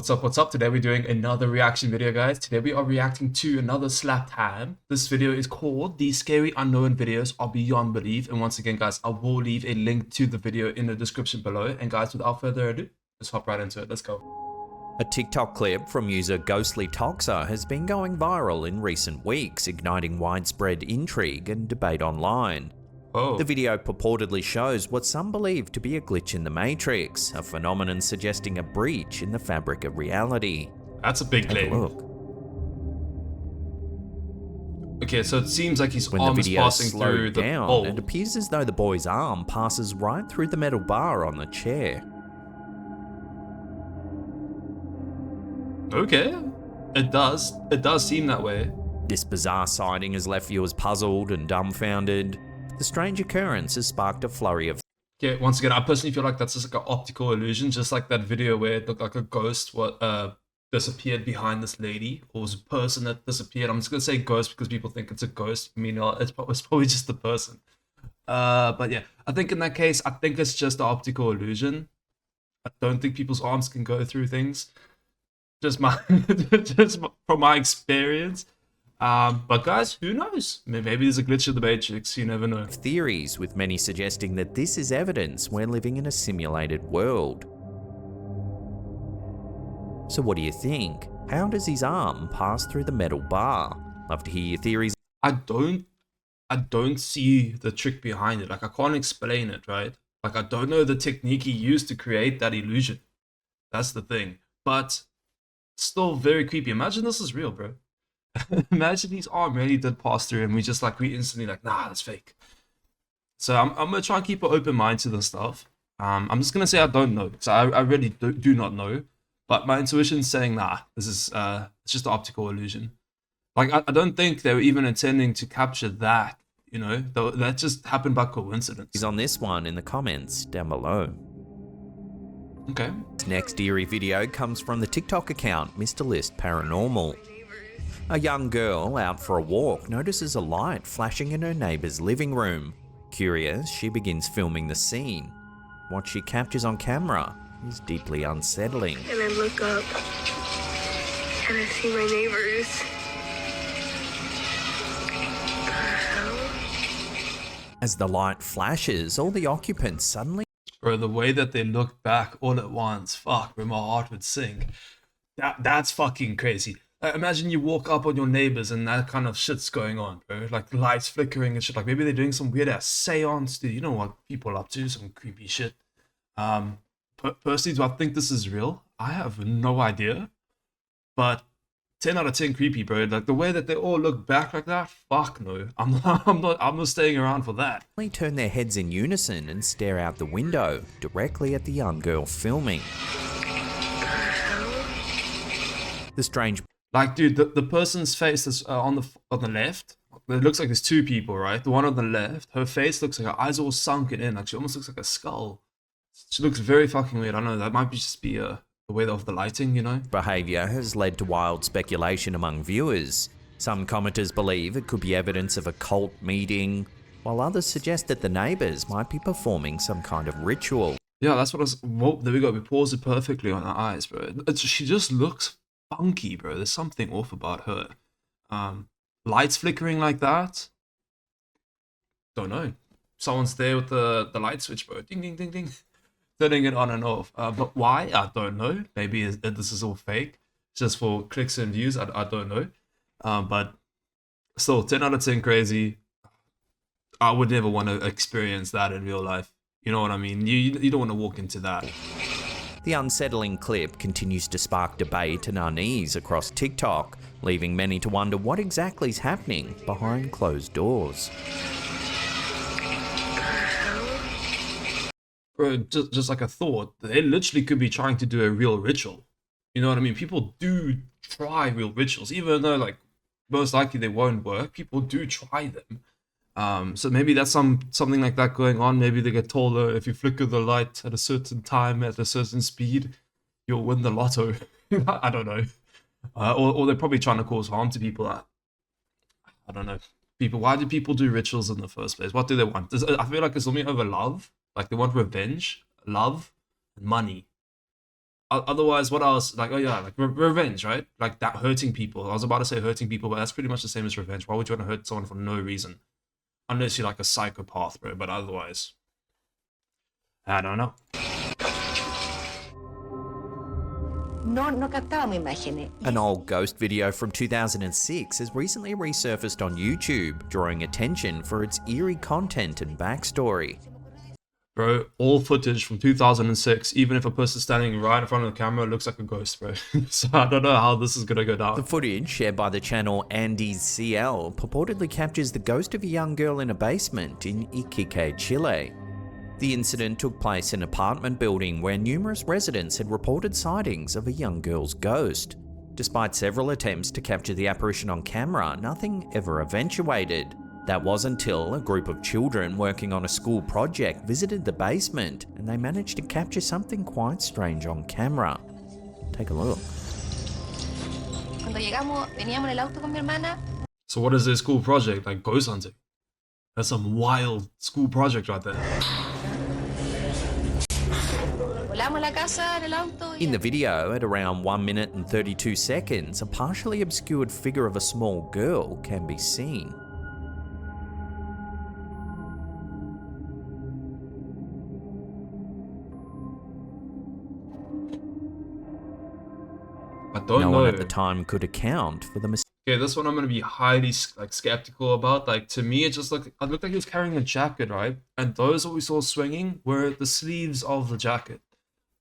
What's up, what's up? Today we're doing another reaction video, guys. Today we are reacting to another slapped ham. This video is called "These Scary Unknown Videos Are Beyond Belief." And once again, guys, I will leave a link to the video in the description below. And guys, without further ado, let's hop right into it. Let's go. A TikTok clip from user Ghostly Toxa has been going viral in recent weeks, igniting widespread intrigue and debate online. Oh. The video purportedly shows what some believe to be a glitch in the Matrix, a phenomenon suggesting a breach in the fabric of reality. That's a big claim. Look. Okay, so it seems like his When arm the is video passing through slowed the down, hole. it appears as though the boy's arm passes right through the metal bar on the chair. Okay, it does seem that way. This bizarre sighting has left viewers puzzled and dumbfounded. The strange occurrence has sparked a flurry of Yeah, once again, I personally feel like that's just like an optical illusion, just like that video where it looked like a ghost disappeared behind this lady, or was a person that disappeared. I'm just gonna say ghost because people think it's a ghost. I mean, it's probably just the person. But yeah, I think in that case, I think it's just an optical illusion. I don't think people's arms can go through things. Just from my experience. But guys, who knows? Maybe there's a glitch in the Matrix, you never know. theories, with many suggesting that this is evidence we're living in a simulated world. So what do you think? How does his arm pass through the metal bar? Love to hear your theories. I don't see the trick behind it. Like, I can't explain it, right? Like, I don't know the technique he used to create that illusion. That's the thing. But still very creepy. Imagine this is real, bro. Imagine his arm really did pass through and we instantly like, nah, that's fake. So I'm gonna try and keep an open mind to this stuff. I'm just gonna say I don't know. So I really do not know. But my intuition's saying, nah, this is it's just an optical illusion. Like, I don't think they were even intending to capture that, you know, that just happened by coincidence. He's on this one in the comments down below. Okay. This next eerie video comes from the TikTok account Mr. List Paranormal. A young girl out for a walk notices a light flashing in her neighbor's living room. Curious, she begins filming the scene. What she captures on camera is deeply unsettling. And I look up and I see my neighbors. The hell? As the light flashes, all the occupants suddenly Bro, the way that they look back all at once, fuck, bro, my heart would sink. That's fucking crazy. Imagine you walk up on your neighbors and that kind of shit's going on, bro. Like, lights flickering and shit. Like, maybe they're doing some weird ass seance, dude. You know what people are up to, some creepy shit. Personally, do I think this is real? I have no idea. But 10 out of 10 creepy, bro. Like, the way that they all look back like that, fuck no. I'm not staying around for that. turn their heads in unison and stare out the window, directly at the young girl filming. The strange Like, dude, the person's face is on the left. It looks like there's two people, right? The one on the left, her face looks like her eyes all sunken in. Like, she almost looks like a skull. She looks very fucking weird. I don't know. That might just be the way of the lighting, you know? behavior has led to wild speculation among viewers. Some commenters believe it could be evidence of a cult meeting, while others suggest that the neighbors might be performing some kind of ritual. Yeah, that's what I was. Whoa, there we go. We paused it perfectly on her eyes, bro. She just looks funky, bro. There's something off about her. Lights flickering like that. Don't know. Someone's there with the light switch, bro. Ding, ding, ding, ding. Turning it on and off. But why? I don't know. Maybe this is all fake. Just for clicks and views. I don't know. But still, 10 out of 10 crazy. I would never want to experience that in real life. You know what I mean? You don't want to walk into that. The unsettling clip continues to spark debate and unease across TikTok, leaving many to wonder what exactly is happening behind closed doors. Bro, just like a thought, they literally could be trying to do a real ritual. You know what I mean? People do try real rituals, even though, like, most likely they won't work. People do try them. So maybe that's something like that going on. Maybe they get told, if you flicker the light at a certain time, at a certain speed, you'll win the lotto. I don't know. Or they're probably trying to cause harm to people. I don't know. Why do people do rituals in the first place? What do they want? I feel like it's something over love. Like, they want revenge, love, and money. Otherwise, what else? Like, oh yeah, like revenge, right? Like that hurting people. I was about to say hurting people, but that's pretty much the same as revenge. Why would you want to hurt someone for no reason? Unless you're like a psychopath, bro. But otherwise, I don't know. No captábamos imágenes. An old ghost video from 2006 has recently resurfaced on YouTube, drawing attention for its eerie content and backstory. Bro, all footage from 2006, even if a person standing right in front of the camera looks like a ghost, bro. So I don't know how this is gonna go down. The footage, shared by the channel Andy's CL, purportedly captures the ghost of a young girl in a basement in Iquique, Chile. The incident took place in an apartment building where numerous residents had reported sightings of a young girl's ghost. Despite several attempts to capture the apparition on camera, nothing ever eventuated. That was until a group of children working on a school project visited the basement and they managed to capture something quite strange on camera. Take a look. Cuando llegamos, veníamos en el auto con mi hermana. So what is their school project? Like ghost hunting? That's some wild school project right there. Volamos la casa en el auto. In the video, at around 1 minute and 32 seconds, a partially obscured figure of a small girl can be seen. I don't No know. one at the time could account for the Okay, this one I'm gonna be highly like skeptical about. Like to me, it just looked like he was carrying a jacket, right? And those that we saw swinging were the sleeves of the jacket.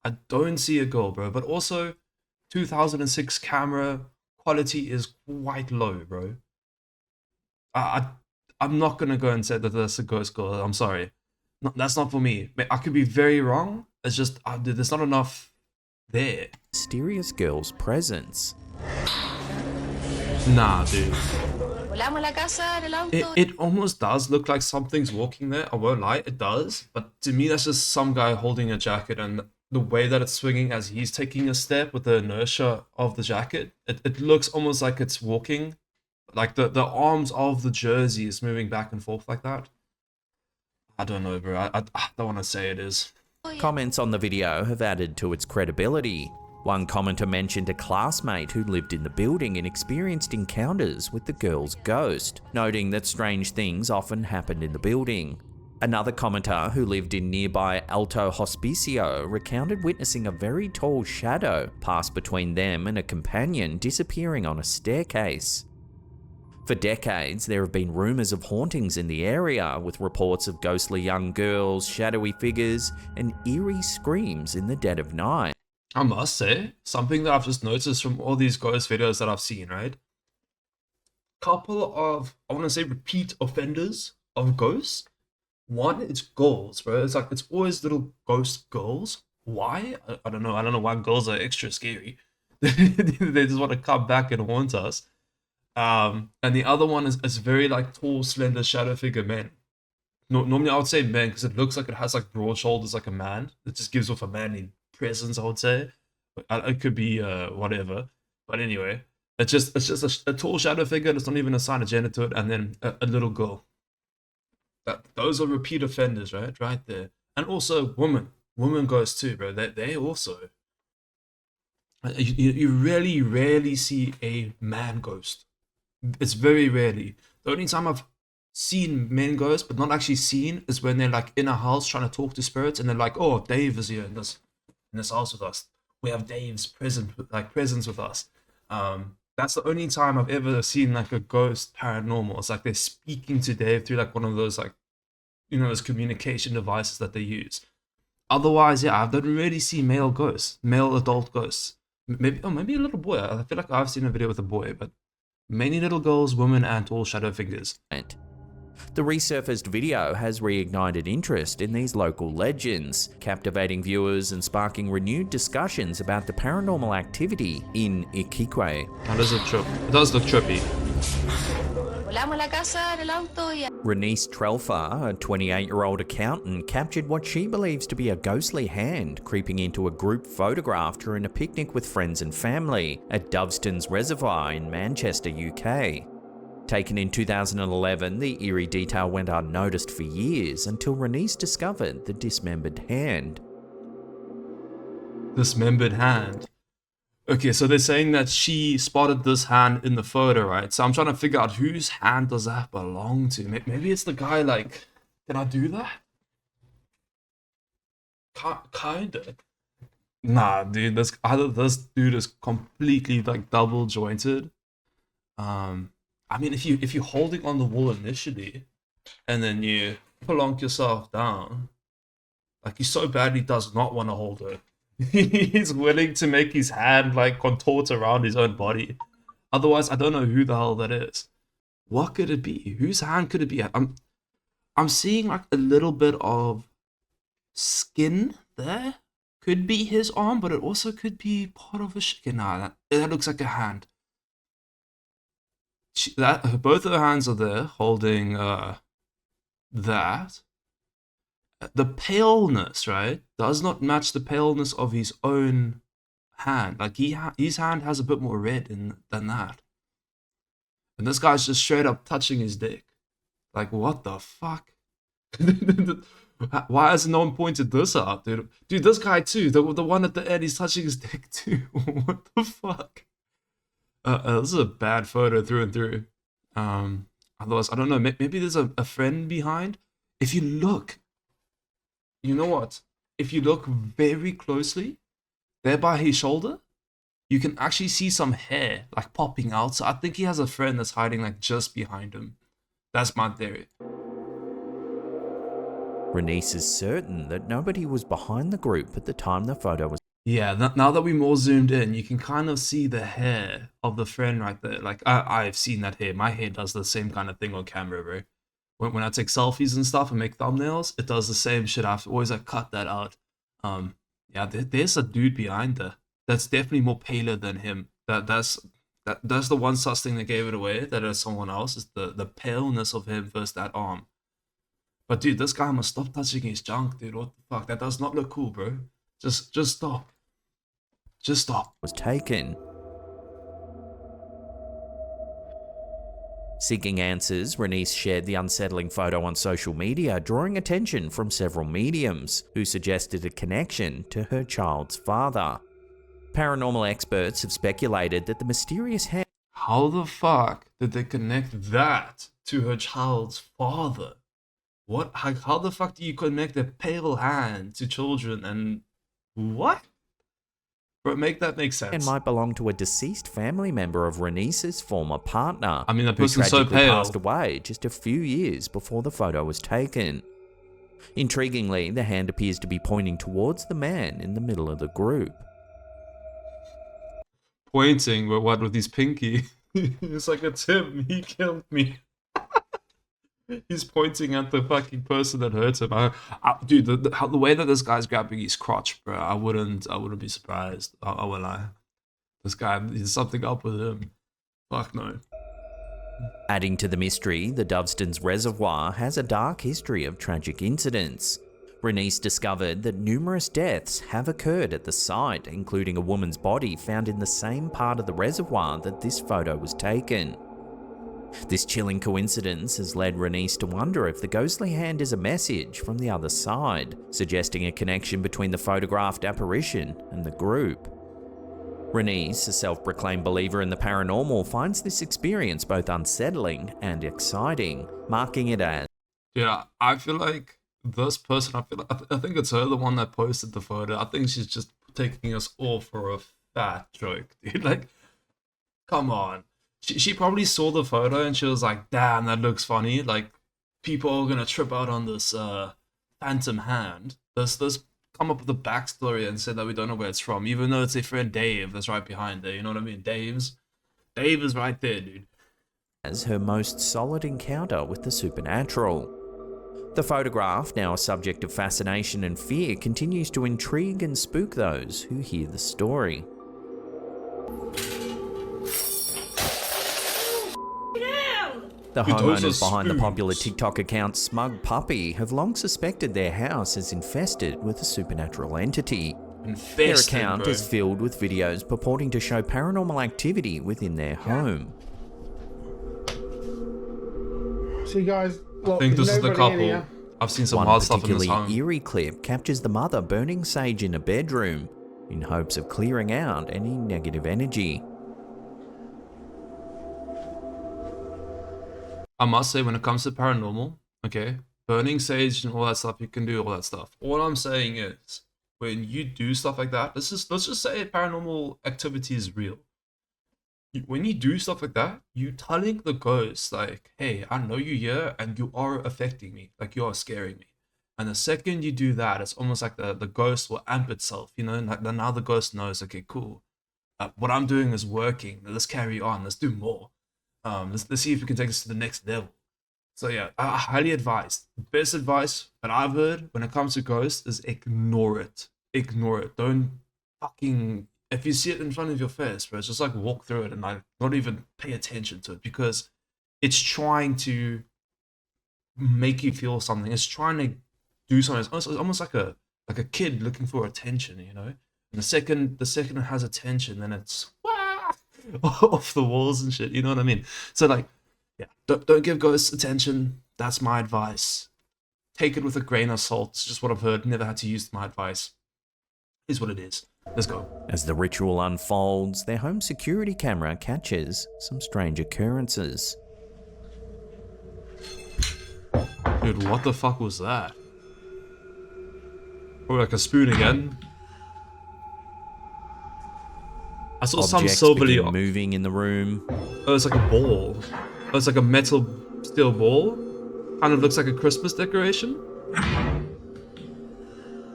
I don't see a girl, bro. But also, 2006 camera quality is quite low, bro. I'm not gonna go and say that that's a ghost girl. I'm sorry, no, that's not for me. I could be very wrong. It's just there's not enough there. mysterious girl's presence. Nah, dude. Volamos la casa en el auto. It almost does look like something's walking there. I won't lie, it does. But to me, that's just some guy holding a jacket, and the way that it's swinging as he's taking a step with the inertia of the jacket, it looks almost like it's walking. Like the arms of the jersey is moving back and forth like that. I don't know, bro. I don't want to say it is. Comments on the video have added to its credibility. One commenter mentioned a classmate who lived in the building and experienced encounters with the girl's ghost, noting that strange things often happened in the building. Another commenter who lived in nearby Alto Hospicio recounted witnessing a very tall shadow pass between them and a companion disappearing on a staircase. For decades, there have been rumours of hauntings in the area, with reports of ghostly young girls, shadowy figures, and eerie screams in the dead of night. I must say, something that I've just noticed from all these ghost videos that I've seen, right? Couple of, I want to say, repeat offenders of ghosts. One, it's girls, bro. It's like, it's always little ghost girls. Why? I don't know. I don't know why girls are extra scary. They just want to come back and haunt us. And the other one is very like tall, slender shadow figure men. Normally I would say men because it looks like it has like broad shoulders like a man. It just gives off a manly presence, I would say. It could be whatever. But anyway, it's just a tall shadow figure. It's not even a sign of gender to it. And then a little girl. Those are repeat offenders, right there. And also woman ghosts too, bro. They also. You really rarely see a man ghost. It's very rarely. The only time I've seen men ghosts, but not actually seen, is when they're like in a house trying to talk to spirits, and they're like, "Oh, Dave is here in this house with us. We have Dave's presence with us." That's the only time I've ever seen like a ghost paranormal. It's like they're speaking to Dave through like one of those like, those communication devices that they use. Otherwise, yeah, I don't really see male adult ghosts. Maybe a little boy. I feel like I've seen a video with a boy, but many little girls, women, and tall shadow figures. The resurfaced video has reignited interest in these local legends, captivating viewers and sparking renewed discussions about the paranormal activity in Iquique. How does it trip? It does look trippy. Volamos la casa en el auto. Renice Trelfa, a 28-year-old accountant, captured what she believes to be a ghostly hand creeping into a group photograph during a picnic with friends and family at Doveston's Reservoir in Manchester, UK. Taken in 2011, the eerie detail went unnoticed for years until Renice discovered the dismembered hand. dismembered hand. Okay, so they're saying that she spotted this hand in the photo, right? So I'm trying to figure out whose hand does that belong to. Maybe it's the guy, like, can I do that? Kinda. Nah, dude, this dude is completely like double jointed. I mean, if you're holding on the wall initially, and then you plonk yourself down, like he so badly does not want to hold it. He's willing to make his hand like contort around his own body. Otherwise, I don't know who the hell that is. What could it be? Whose hand could it be? I'm seeing like a little bit of skin there. Could be his arm, but it also could be part of a chicken. Nah, that looks like a hand. Both of her hands are there holding that. The paleness, right, does not match the paleness of his own hand. Like his hand has a bit more red than that. And this guy's just straight up touching his dick. Like, what the fuck? Why has no one pointed this out, dude? Dude, this guy too, the one at the end, he's touching his dick too. What the fuck? This is a bad photo through and through. Otherwise, I don't know. Maybe there's a friend behind. If you look, you know what? If you look very closely, there by his shoulder, you can actually see some hair like popping out. So I think he has a friend that's hiding like just behind him. That's my theory. Renice is certain that nobody was behind the group at the time the photo was. Yeah, now that we more zoomed in, you can kind of see the hair of the friend right there. Like, I've seen that hair. My hair does the same kind of thing on camera, bro. When I take selfies and stuff and make thumbnails, it does the same shit. I have to always like cut that out. Yeah, there's a dude behind there. That's definitely more paler than him. That's the one sus thing that gave it away. That it's someone else. Is the paleness of him versus that arm. But dude, this guy must stop touching his junk, dude. What the fuck? That does not look cool, bro. Just stop. Just stop. Was taken. Seeking answers, Renice shared the unsettling photo on social media, drawing attention from several mediums who suggested a connection to her child's father. Paranormal experts have speculated that the mysterious hand. How the fuck did they connect that to her child's father? What? How the fuck do you connect a pale hand to children and what? Bro, make that make sense. And might belong to a deceased family member of Renice's former partner. I mean, that who person's so tragically pale. passed away just a few years before the photo was taken. Intriguingly, the hand appears to be pointing towards the man in the middle of the group. Pointing, but what with his pinky? It's like, it's him. He killed me. He's pointing at the fucking person that hurt him. Dude, the way that this guy's grabbing his crotch, bro, I wouldn't be surprised. I won't lie. This guy, there's something up with him. Fuck no. Adding to the mystery, the Doveston's reservoir has a dark history of tragic incidents. Renice discovered that numerous deaths have occurred at the site, including a woman's body found in the same part of the reservoir that this photo was taken. This chilling coincidence has led Renice to wonder if the ghostly hand is a message from the other side, suggesting a connection between the photographed apparition and the group. Renice, a self-proclaimed believer in the paranormal, finds this experience both unsettling and exciting, marking it as... Yeah, I feel like this person, I think it's her, the one that posted the photo. I think she's just taking us all for a fat joke, dude. Like, come on. She probably saw the photo and she was like, damn, that looks funny. Like, people are gonna trip out on this phantom hand. Let's come up with a backstory and say that we don't know where it's from, even though it's a friend Dave that's right behind there. You know what I mean? Dave is right there, dude. As her most solid encounter with the supernatural. The photograph, now a subject of fascination and fear, continues to intrigue and spook those who hear the story. The homeowners behind the popular TikTok account Smug Puppy have long suspected their house is infested with a supernatural entity. Their account is filled with videos purporting to show paranormal activity within their home. See, guys, I think this is the couple. I've seen some One wild stuff in this particularly home. eerie clip captures the mother burning sage in a bedroom. in hopes of clearing out any negative energy. I must say, when it comes to paranormal, okay, burning sage and all that stuff, you can do all that stuff. All I'm saying is, when you do stuff like that, let's just say paranormal activity is real. When you do stuff like that, you telling the ghost like, "Hey, I know you're here, and you are affecting me. Like you are scaring me." And the second you do that, it's almost like the ghost will amp itself. You know, like now the ghost knows, okay, cool. What I'm doing is working. Let's carry on. Let's do more. Let's see if we can take this to the next level. So yeah, I highly advise. The best advice that I've heard when it comes to ghosts is ignore it. Ignore it. Don't fucking, if you see it in front of your face, bro, just like walk through it and like not even pay attention to it, because it's trying to make you feel something. It's trying to do something. It's almost like a kid looking for attention, you know. And the second it has attention, then it's off the walls and shit. You know what I mean? So like, yeah, don't give ghosts attention. That's my advice. Take it with a grain of salt. It's just what I've heard. Never had to use my advice. Is what it is. Let's go. As the ritual unfolds, their home security camera catches some strange occurrences. Dude, what the fuck was that? Oh, like a spoon again? I saw some Objects silverly. begin moving in the room. Oh, it's like a ball. Oh, it's like a metal steel ball. Kind of looks like a Christmas decoration.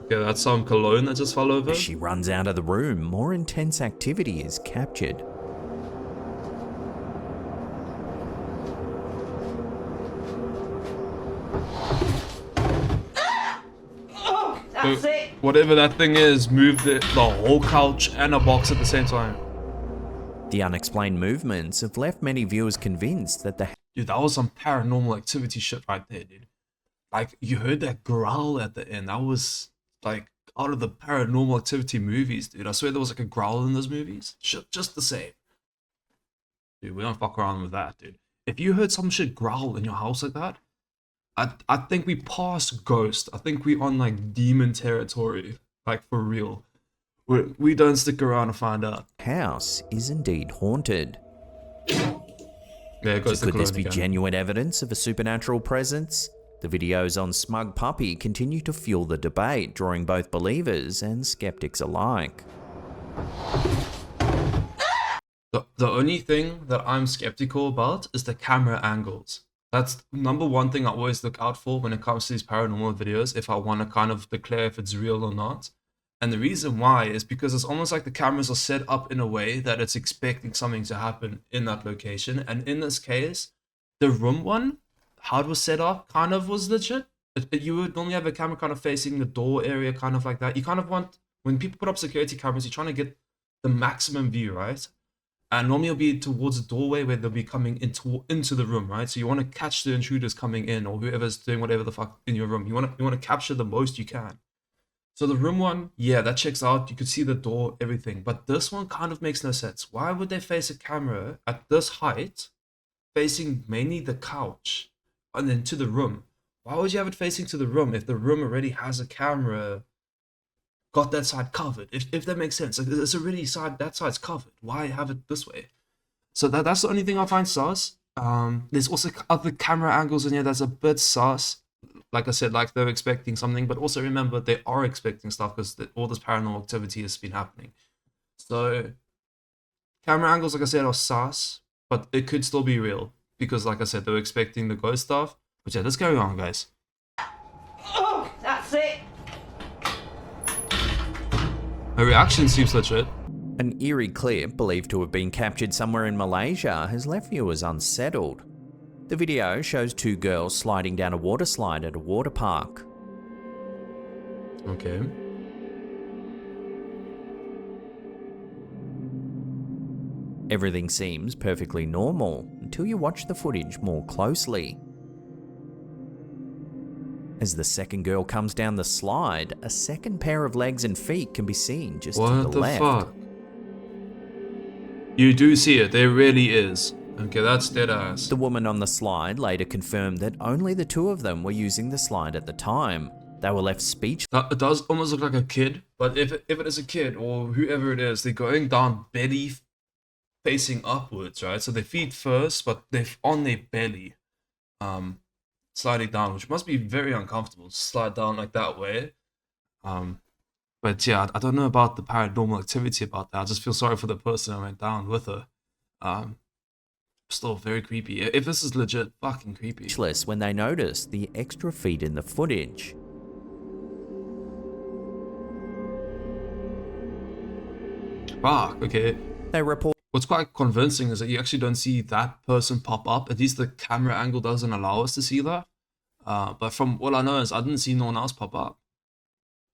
Okay, that's some cologne that just fell over. As she runs out of the room, more intense activity is captured. That's it. Whatever that thing is, moved the whole couch and a box at the same time. The unexplained movements have left many viewers convinced that the Dude, that was some paranormal activity shit right there, dude. Like, you heard that growl at the end. That was, like, out of the paranormal activity movies, dude. I swear there was, like, a growl in those movies. Shit, just the same. Dude, we don't fuck around with that, dude. If you heard some shit growl in your house like that, I think we passed ghost. I think we on, like, demon territory. Like, for real. We don't stick around to find out. house is indeed haunted. Yeah, it goes So to could this cologne be again. genuine evidence of a supernatural presence? The videos on Smug Puppy continue to fuel the debate, drawing both believers and skeptics alike. The only thing that I'm skeptical about is the camera angles. That's number one thing I always look out for when it comes to these paranormal videos, if I want to kind of declare if it's real or not. And the reason why is because it's almost like the cameras are set up in a way that it's expecting something to happen in that location. And in this case, the room one, how it was set up kind of was legit. You would normally have a camera kind of facing the door area, kind of like that. You kind of want, when people put up security cameras, you're trying to get the maximum view, right? And normally it'll be towards the doorway where they'll be coming into the room, right? So you want to catch the intruders coming in, or whoever's doing whatever the fuck in your room. You want to capture the most you can. So the room one, yeah, that checks out. You could see the door, everything. But this one kind of makes no sense. Why would they face a camera at this height, facing mainly the couch, and then to the room? Why would you have it facing to the room if the room already has a camera, got that side covered? If that makes sense. Like, it's already that side's covered. Why have it this way? So that's the only thing I find sus. There's also other camera angles in here that's a bit sus. Like I said, like they're expecting something, but also remember they are expecting stuff because all this paranormal activity has been happening. So camera angles, like I said, are sus, but it could still be real because, like I said, they're expecting the ghost stuff. But yeah, let's carry on, guys. Oh, that's it. Her reaction seems legit. An eerie clip, believed to have been captured somewhere in Malaysia, has left viewers unsettled. The video shows two girls sliding down a water slide at a water park. Okay. Everything seems perfectly normal until you watch the footage more closely. As the second girl comes down the slide, a second pair of legs and feet can be seen just to What the the left. fuck? You do see it. There really is. Okay, that's dead ass. The woman on the slide later confirmed that only the two of them were using the slide at the time. They were left speechless. It does almost look like a kid, but if it is a kid or whoever it is, they're going down belly facing upwards, right? So their feet first, but they're on their belly, sliding down, which must be very uncomfortable to slide down like that way. But yeah, I don't know about the paranormal activity about that. I just feel sorry for the person I went down with her. Still very creepy. If this is legit, fucking creepy. When they noticed the extra feet in the footage. Fuck, okay. They report What's quite convincing is that you actually don't see that person pop up. At least the camera angle doesn't allow us to see that. But from what I know is I didn't see no one else pop up.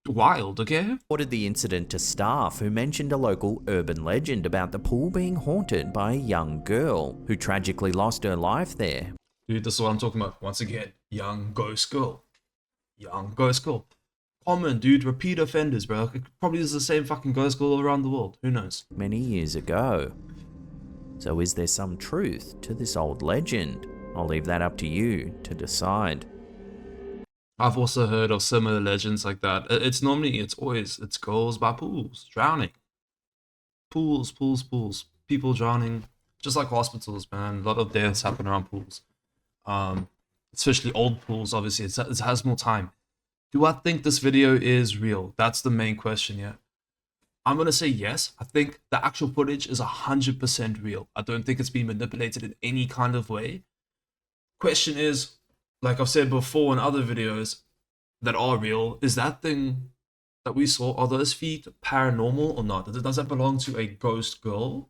Wild, okay? reported the incident to staff, who mentioned a local urban legend about the pool being haunted by a young girl who tragically lost her life there. Dude, this is what I'm talking about. Once again, young ghost girl. Young ghost girl. Common, dude. Repeat offenders, bro. It probably is the same fucking ghost girl all around the world. Who knows? Many years ago. So is there some truth to this old legend? I'll leave that up to you to decide. I've also heard of similar legends like that. It's girls by pools, drowning. Pools. People drowning. Just like hospitals, man. A lot of deaths happen around pools. Especially old pools, obviously. It has more time. Do I think this video is real? That's the main question here. I'm going to say yes. I think the actual footage is 100% real. I don't think it's been manipulated in any kind of way. Question is, like I've said before in other videos that are real, is that thing that we saw, are those feet paranormal or not? Does that belong to a ghost girl?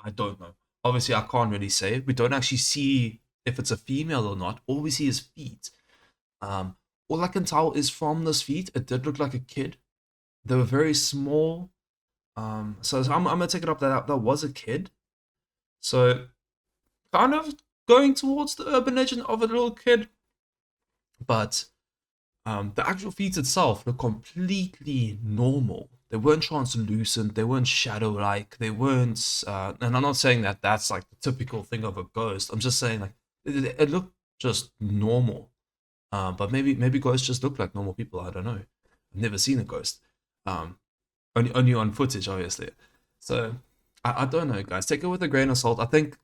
I don't know. Obviously, I can't really say. We don't actually see if it's a female or not. All we see is feet. All I can tell is from those feet, it did look like a kid. They were very small. So I'm going to take it up that was a kid. So kind of going towards the urban legend of a little kid. But the actual feet itself look completely normal. They weren't translucent. They weren't shadow-like. They weren't... and I'm not saying that that's like the typical thing of a ghost. I'm just saying like it looked just normal. But maybe ghosts just look like normal people. I don't know. I've never seen a ghost. Only on footage, obviously. So I don't know, guys. Take it with a grain of salt. I think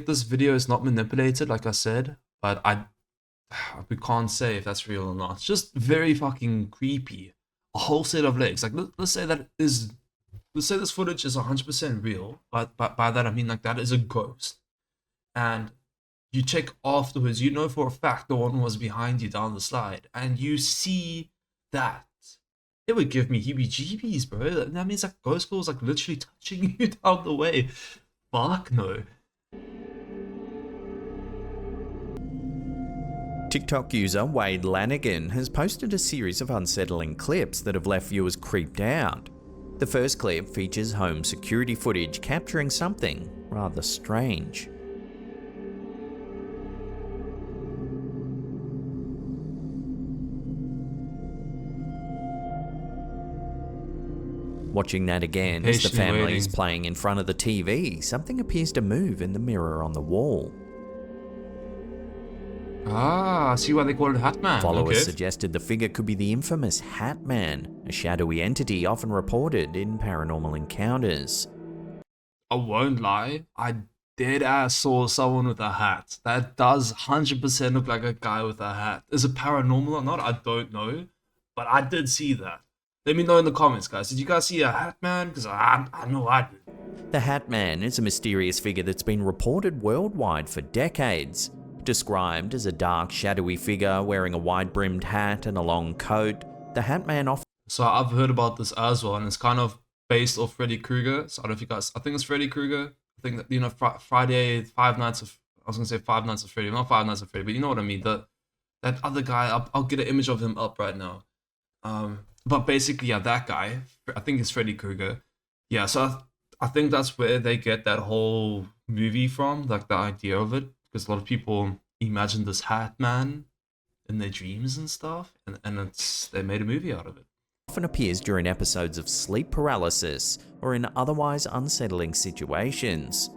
this video is not manipulated, like I said, but we can't say if that's real or not. It's just very fucking creepy. A whole set of legs. Like let's say this footage is 100% real. But by that I mean like that is a ghost. And you check afterwards, you know for a fact the one was behind you down the slide, and you see that. It would give me heebie-jeebies, bro. That means like ghost girl's like literally touching you down the way. Fuck no. TikTok user Wade Lanigan has posted a series of unsettling clips that have left viewers creeped out. The first clip features home security footage capturing something rather strange. Watching that again as the family is playing in front of the TV, something appears to move in the mirror on the wall. Ah, see why they call it Hat Man. Followers suggested the figure could be the infamous Hat Man, a shadowy entity often reported in paranormal encounters. I won't lie, I dead-ass saw someone with a hat. That does 100% look like a guy with a hat. Is it paranormal or not? I don't know, but I did see that. Let me know in the comments, guys. Did you guys see a Hat Man? Because I know I did. The Hat Man is a mysterious figure that's been reported worldwide for decades. Described as a dark, shadowy figure wearing a wide-brimmed hat and a long coat, the Hat Man often... So I've heard about this as well, and it's kind of based off Freddy Krueger. So I don't know if you guys... I think it's Freddy Krueger. I think that, you know, Friday, Five Nights of... I was going to say Five Nights of Freddy. Not Five Nights of Freddy, but you know what I mean. That other guy, I'll get an image of him up right now. But basically, yeah, that guy, I think it's Freddy Krueger. Yeah, so I think that's where they get that whole movie from, like the idea of it. Because a lot of people imagine this Hat Man in their dreams and stuff, and they made a movie out of it. Often appears during episodes of sleep paralysis or in otherwise unsettling situations.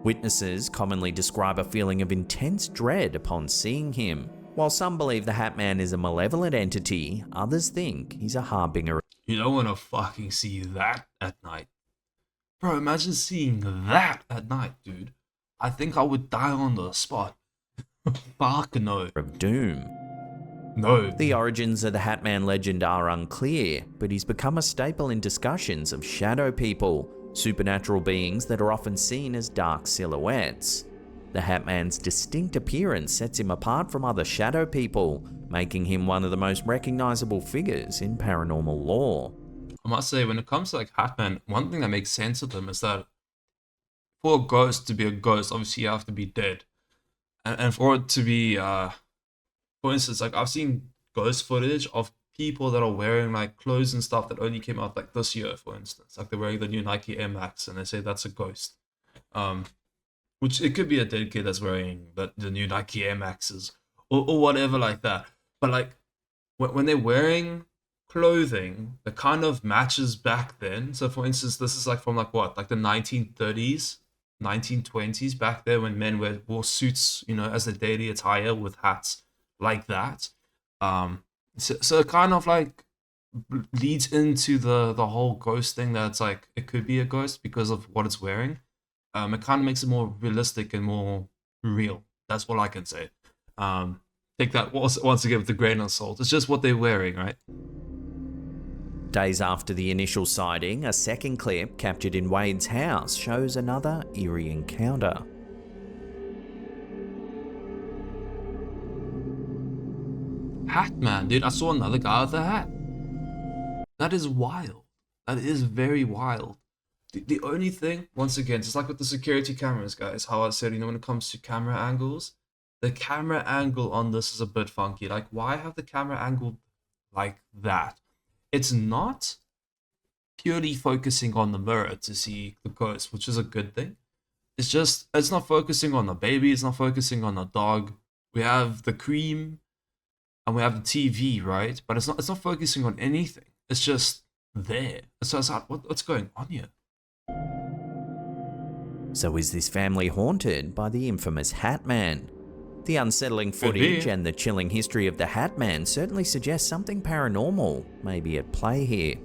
Witnesses commonly describe a feeling of intense dread upon seeing him, While some believe the Hat Man is a malevolent entity, others think he's a harbinger. You don't want to fucking see that at night. Bro, imagine seeing that at night, dude. I think I would die on the spot. Fuck no. Of doom. No. The origins of the Hat Man legend are unclear, but he's become a staple in discussions of shadow people, supernatural beings that are often seen as dark silhouettes. The Hat Man's distinct appearance sets him apart from other shadow people, making him one of the most recognizable figures in paranormal lore. I must say, when it comes to like Hat Man, one thing that makes sense of them is that for a ghost to be a ghost, obviously you have to be dead. And for it to be, for instance, like I've seen ghost footage of people that are wearing like clothes and stuff that only came out like this year, for instance. Like they're wearing the new Nike Air Max and they say that's a ghost. Which it could be a dead kid that's wearing the new Nike Air Maxes or whatever like that. But like when they're wearing clothing that kind of matches back then. So for instance, this is like from like what? Like the 1930s, 1920s, back there when men wore suits, you know, as their daily attire with hats like that. So it kind of like leads into the whole ghost thing that it's like it could be a ghost because of what it's wearing. It kind of makes it more realistic and more real. That's what I can say. Take that once again with a grain of salt. It's just what they're wearing, right? Days after the initial sighting, a second clip captured in Wade's house shows another eerie encounter. Hat man, dude. I saw another guy with a hat. That is wild. That is very wild. The only thing, once again, just like with the security cameras, guys, how I said, you know, when it comes to camera angles, the camera angle on this is a bit funky. Like, why have the camera angle like that? It's not purely focusing on the mirror to see the ghost, which is a good thing. It's just, it's not focusing on the baby, it's not focusing on the dog. We have the cream and we have the TV, right? But it's not focusing on anything. It's just there. So it's like, what's going on here? So is this family haunted by the infamous Hat Man? The unsettling footage and the chilling history of the Hat Man certainly suggests something paranormal may be at play here.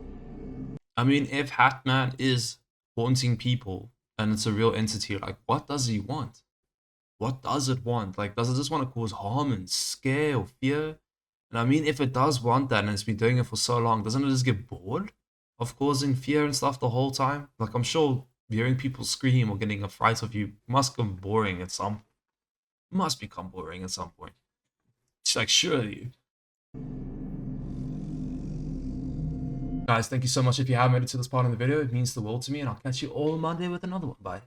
I mean, if Hat Man is haunting people and it's a real entity, like, what does he want? What does it want? Like, does it just want to cause harm and scare or fear? And I mean, if it does want that and it's been doing it for so long, doesn't it just get bored of causing fear and stuff the whole time? Like, I'm sure hearing people scream or getting a fright of you must become boring at some point. It's like, surely. Guys, thank you so much if you have made it to this part of the video. It means the world to me, and I'll catch you all Monday with another one. Bye.